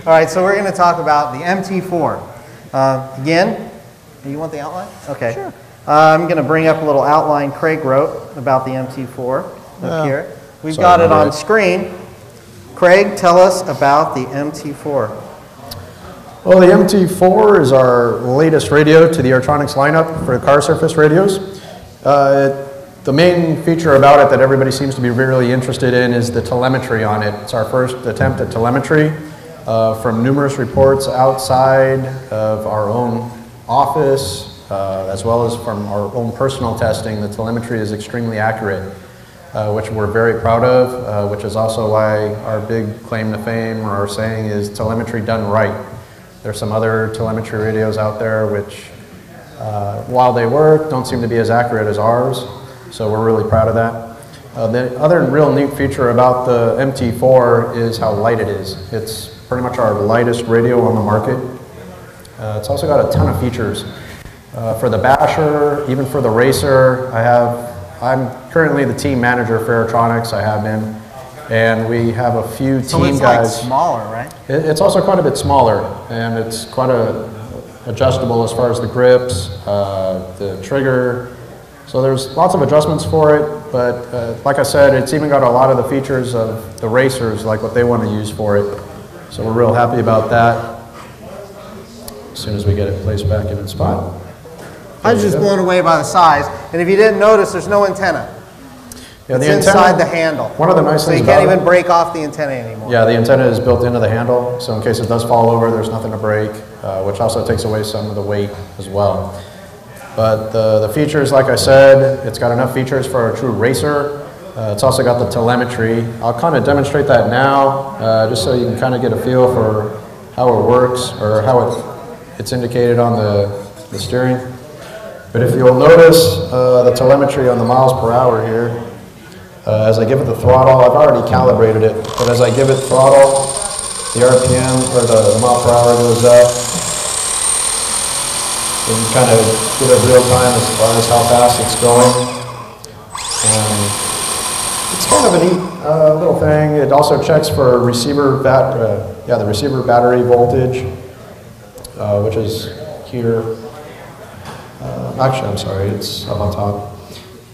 All right, so we're going to talk about the MT4. Again, do you want the outline? Okay. Sure. I'm going to bring up a little outline Craig wrote about the MT4 up here. We've got it on screen. Craig, tell us about the MT4. Well, the MT4 is our latest radio to the Airtronics lineup for car surface radios. The main feature about it that everybody seems to be really interested in is the telemetry on it. It's our first attempt at telemetry. From numerous reports outside of our own office, as well as from our own personal testing, the telemetry is extremely accurate, which we're very proud of, which is also why our big claim to fame or our saying is telemetry done right. There's some other telemetry radios out there which, while they work, don't seem to be as accurate as ours. So we're really proud of that. The other real neat feature about the MT4 is how light it is. It's pretty much our lightest radio on the market. It's also got a ton of features. For the basher, even for the racer, I'm currently the team manager for Airtronics, I have been. And we have a few team guys. So it's like smaller, right? It's also quite a bit smaller, and it's quite adjustable as far as the grips, the trigger. So there's lots of adjustments for it, but like I said, it's even got a lot of the features of the racers, like what they want to use for it. So we're real happy about that. As soon as we get it placed back in its spot. I was just blown away by the size, and if you didn't notice, there's no antenna. Yeah, it's inside the handle. One of the nice things about it. So you can't even break off the antenna anymore. Yeah, the antenna is built into the handle, so in case it does fall over, there's nothing to break, which also takes away some of the weight as well. But the features, like I said, it's got enough features for a true racer. It's also got the telemetry. I'll kind of demonstrate that now, just so you can kind of get a feel for how it works, or how it's indicated on the steering. But if you'll notice the telemetry on the miles per hour here, as I give it the throttle, I've already calibrated it, but as I give it throttle, the RPM, or the mile per hour goes up. So you kind of get it real time as far as how fast it's going. And it's kind of a neat little thing. It also checks for receiver the receiver battery voltage, which is here. Actually, I'm sorry, it's up on top.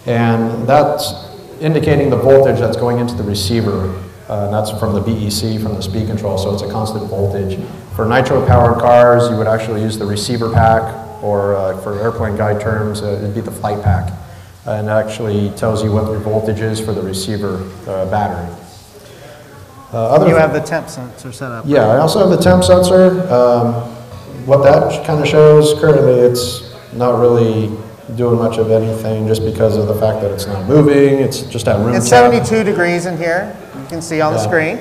And that's indicating the voltage that's going into the receiver. And that's from the BEC, from the speed control, so it's a constant voltage. For nitro-powered cars, you would actually use the receiver pack, or for airplane guide terms, it'd be the flight pack. And it actually tells you what the voltage is for the receiver battery. You have the temp sensor set up. Yeah, right? I also have the temp sensor. What that kind of shows, currently it's not really doing much of anything just because of the fact that it's not moving. It's just at room temp. It's 72 degrees in here. You can see on the screen.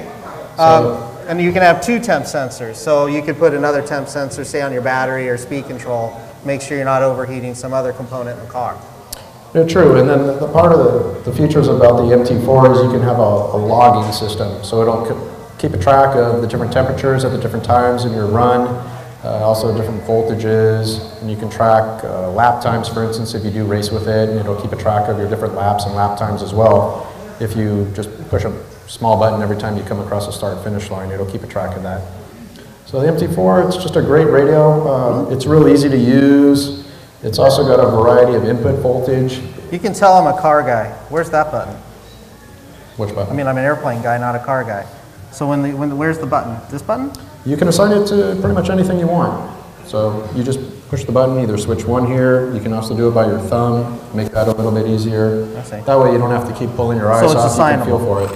And you can have two temp sensors. So you could put another temp sensor, say on your battery or speed control, make sure you're not overheating some other component in the car. Yeah, true. And then the part of the features about the MT4 is you can have a logging system. So it'll keep a track of the different temperatures at the different times in your run, also different voltages, and you can track lap times, for instance, if you do race with it, and it'll keep a track of your different laps and lap times as well. If you just push a small button every time you come across a start-finish line, it'll keep a track of that. So the MT4, it's just a great radio. It's real easy to use. It's also got a variety of input voltage. You can tell I'm a car guy. Where's that button? Which button? I mean, I'm an airplane guy, not a car guy. So where's the button? This button? You can assign it to pretty much anything you want. So you just push the button, either switch one here. You can also do it by your thumb, make that a little bit easier. I see. That way you don't have to keep pulling your eyes so off. It's you can feel for it.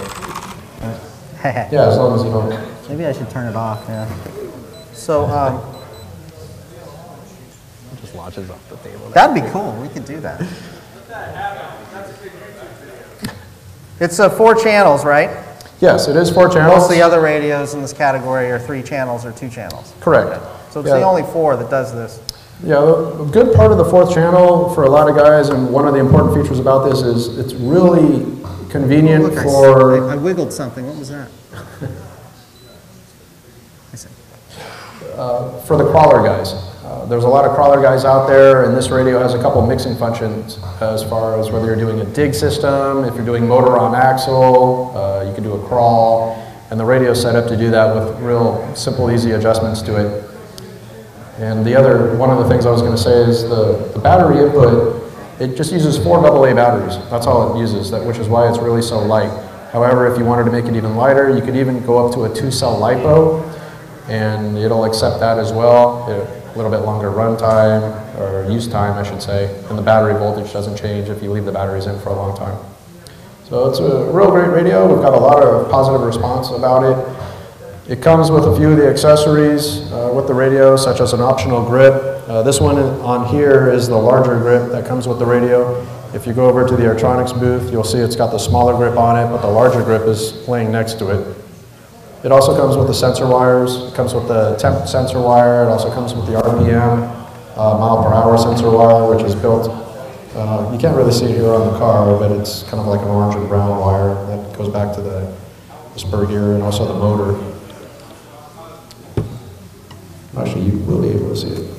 Yeah, as long as you don't. Maybe I should turn it off, yeah. So, it just launches off the table. That'd be cool. We could do that. It's 4 channels, right? Yes, it is 4 channels. Most of the other radios in this category are 3 channels or 2 channels. Correct. Okay. So it's the only 4 that does this. Yeah, a good part of the 4th channel for a lot of guys, and one of the important features about this is it's really convenient for... I wiggled something. What was that? I see. For the crawler guys. There's a lot of crawler guys out there, and this radio has a couple mixing functions as far as whether you're doing a dig system, if you're doing motor on axle, you can do a crawl, And the radio is set up to do that with real simple, easy adjustments to it. And one of the things I was going to say is the battery input, it just uses 4 AA batteries. That's all it uses, which is why it's really so light. However, if you wanted to make it even lighter, you could even go up to a 2-cell LiPo, and it'll accept that as well. A little bit longer run time, or use time, I should say, and the battery voltage doesn't change if you leave the batteries in for a long time. So it's a real great radio. We've got a lot of positive response about it. It comes with a few of the accessories with the radio, such as an optional grip. This one on here is the larger grip that comes with the radio. If you go over to the Airtronics booth, you'll see it's got the smaller grip on it, but the larger grip is laying next to it. It also comes with the sensor wires. It comes with the temp sensor wire. It also comes with the RPM, mile per hour sensor wire, which is built. You can't really see it here on the car, but it's kind of like an orange and brown wire that goes back to the spur gear and also the motor. Actually, you will be able to see it.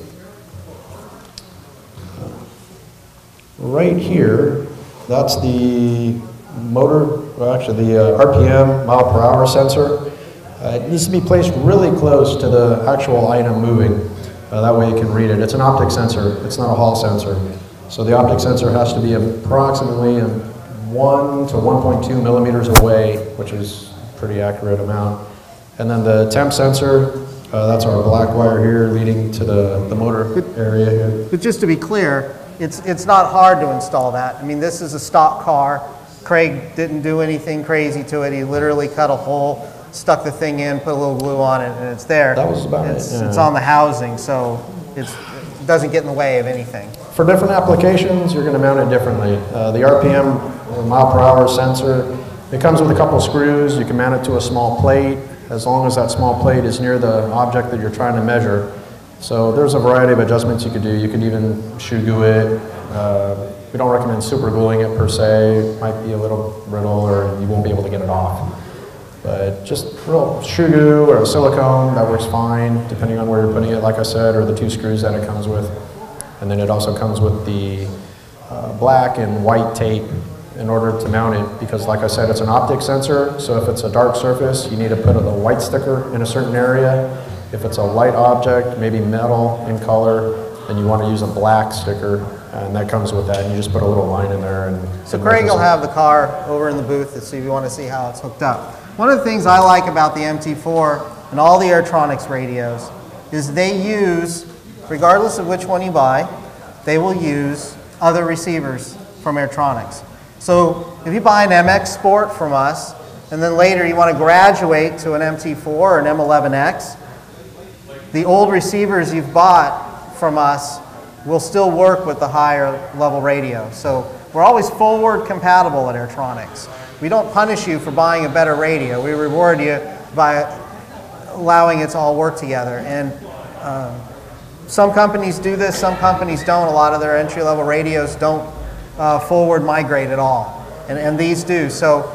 Right here, that's the motor, well actually the RPM, mile per hour sensor. It needs to be placed really close to the actual item moving. That way you can read it. It's an optic sensor, it's not a Hall sensor. So the optic sensor has to be approximately 1 to 1.2 millimeters away, which is a pretty accurate amount. And then the temp sensor, that's our black wire here leading to the motor area here. But just to be clear, it's not hard to install that. I mean, this is a stock car. Craig didn't do anything crazy to it. He literally cut a hole, stuck the thing in, put a little glue on it, and it's there. That was about it. Yeah. It's on the housing, so it doesn't get in the way of anything. For different applications, you're going to mount it differently. The RPM, or mile per hour sensor, it comes with a couple screws. You can mount it to a small plate, as long as that small plate is near the object that you're trying to measure. So there's a variety of adjustments you could do. You could even shoe glue it. We don't recommend super gluing it per se. It might be a little brittle or you won't be able to get it off. But just real shoe glue or silicone, that works fine, depending on where you're putting it, like I said, or the 2 screws that it comes with. And then it also comes with the black and white tape in order to mount it, because like I said, it's an optic sensor, so if it's a dark surface, you need to put the white sticker in a certain area. If it's a light object, maybe metal in color, then you want to use a black sticker, and that comes with that, and you just put a little line in there. And so Craig will have the car over in the booth to see if you want to see how it's hooked up. One of the things I like about the MT4 and all the Airtronics radios is they use, regardless of which one you buy, they will use other receivers from Airtronics. So if you buy an MX Sport from us, and then later you want to graduate to an MT4 or an M11X, the old receivers you've bought from us will still work with the higher level radio. So we're always forward compatible at Airtronics. We don't punish you for buying a better radio. We reward you by allowing it to all work together. And some companies do this, some companies don't. A lot of their entry-level radios don't forward migrate at all, and these do. So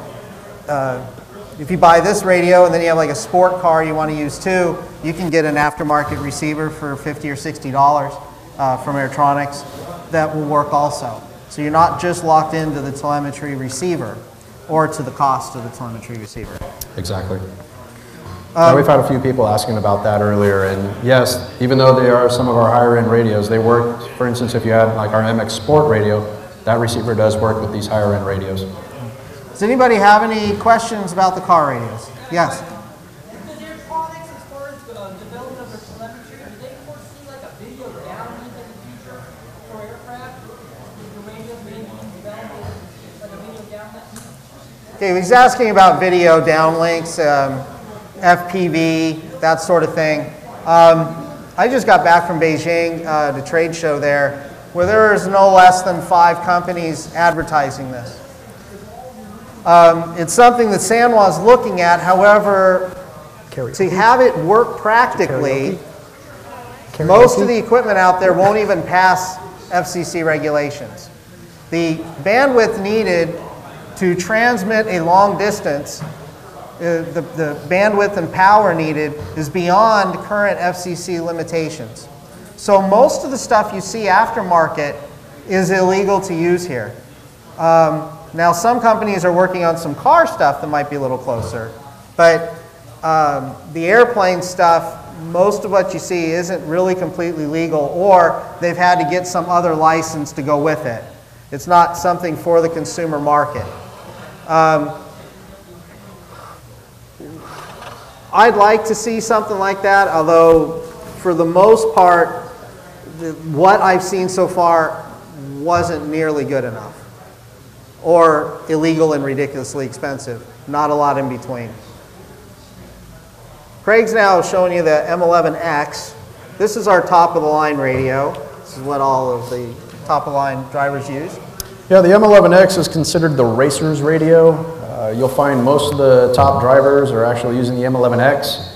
if you buy this radio and then you have like a sport car you want to use too, you can get an aftermarket receiver for $50 or $60 from Airtronics that will work also. So you're not just locked into the telemetry receiver or to the cost of the telemetry receiver. Exactly. We've had a few people asking about that earlier, and yes, even though they are some of our higher end radios, they work. For instance, if you had like our MX Sport radio, that receiver does work with these higher end radios. Does anybody have any questions about the car radios? Yes? Does Airtronics, as far as the development of their telemetry, do they foresee like a video downlink in the future for aircraft? Is the radio being developed like a video downlink? Okay, he's asking about video downlinks, FPV, that sort of thing. I just got back from Beijing, the trade show there, where there is no less than 5 companies advertising this. It's something that Sanwa is looking at. However, to have it work practically, most of the equipment out there won't even pass FCC regulations. The bandwidth needed to transmit a long distance, the bandwidth and power needed is beyond current FCC limitations. So most of the stuff you see aftermarket is illegal to use here. Now some companies are working on some car stuff that might be a little closer, but the airplane stuff, most of what you see isn't really completely legal, or they've had to get some other license to go with it. It's not something for the consumer market. I'd like to see something like that, although for the most part, what I've seen so far wasn't nearly good enough, or illegal and ridiculously expensive. Not a lot in between. Craig's now showing you the M11X. This is our top-of-the-line radio. This is what all of the top-of-the-line drivers use. Yeah, the M11X is considered the racer's radio. You'll find most of the top drivers are actually using the M11X.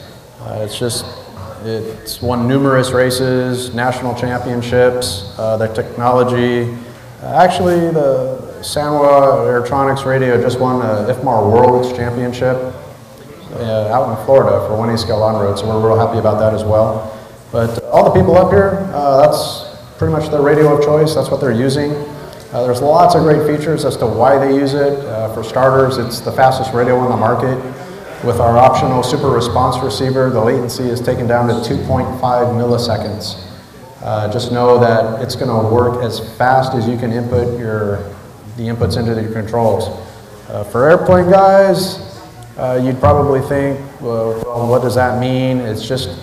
It's won numerous races, national championships, their technology. Actually, the Sanwa Airtronics radio just won a IFMAR Worlds Championship out in Florida for 1A scale on-road, so we're real happy about that as well. But all the people up here, that's pretty much their radio of choice. That's what they're using. There's lots of great features as to why they use it. For starters, it's the fastest radio on the market. With our optional super response receiver, the latency is taken down to 2.5 milliseconds. Just know that it's going to work as fast as you can input the inputs into your controls. For airplane guys, you'd probably think, well, what does that mean? It's just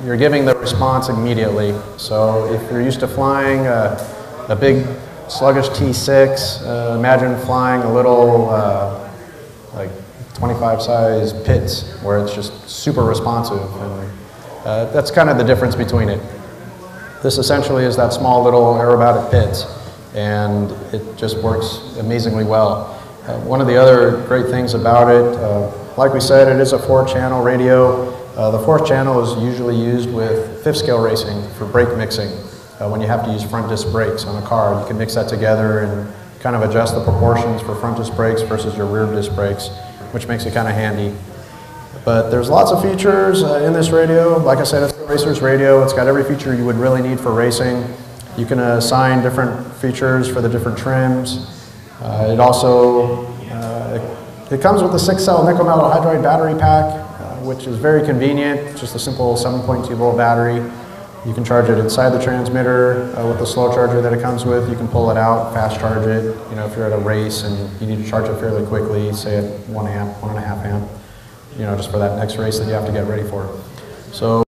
you're giving the response immediately. So if you're used to flying a big sluggish T6, imagine flying a little like 25 size Pitts where it's just super responsive, and that's kind of the difference between it. This essentially is that small little aerobatic Pitts, and it just works amazingly well. One of the other great things about it, like we said, it is a 4-channel radio. The 4th channel is usually used with 5th scale racing for brake mixing. When you have to use front disc brakes on a car, you can mix that together and kind of adjust the proportions for front disc brakes versus your rear disc brakes, which makes it kind of handy. But there's lots of features in this radio. Like I said, it's a racer's radio. It's got every feature you would really need for racing. You can assign different features for the different trims. It also it comes with a 6-cell nickel metal hydride battery pack, which is very convenient. It's just a simple 7.2 volt battery. You can charge it inside the transmitter with the slow charger that it comes with. You can pull it out, fast charge it. You know, if you're at a race and you need to charge it fairly quickly, say at 1 amp, 1.5 amp, you know, just for that next race that you have to get ready for. So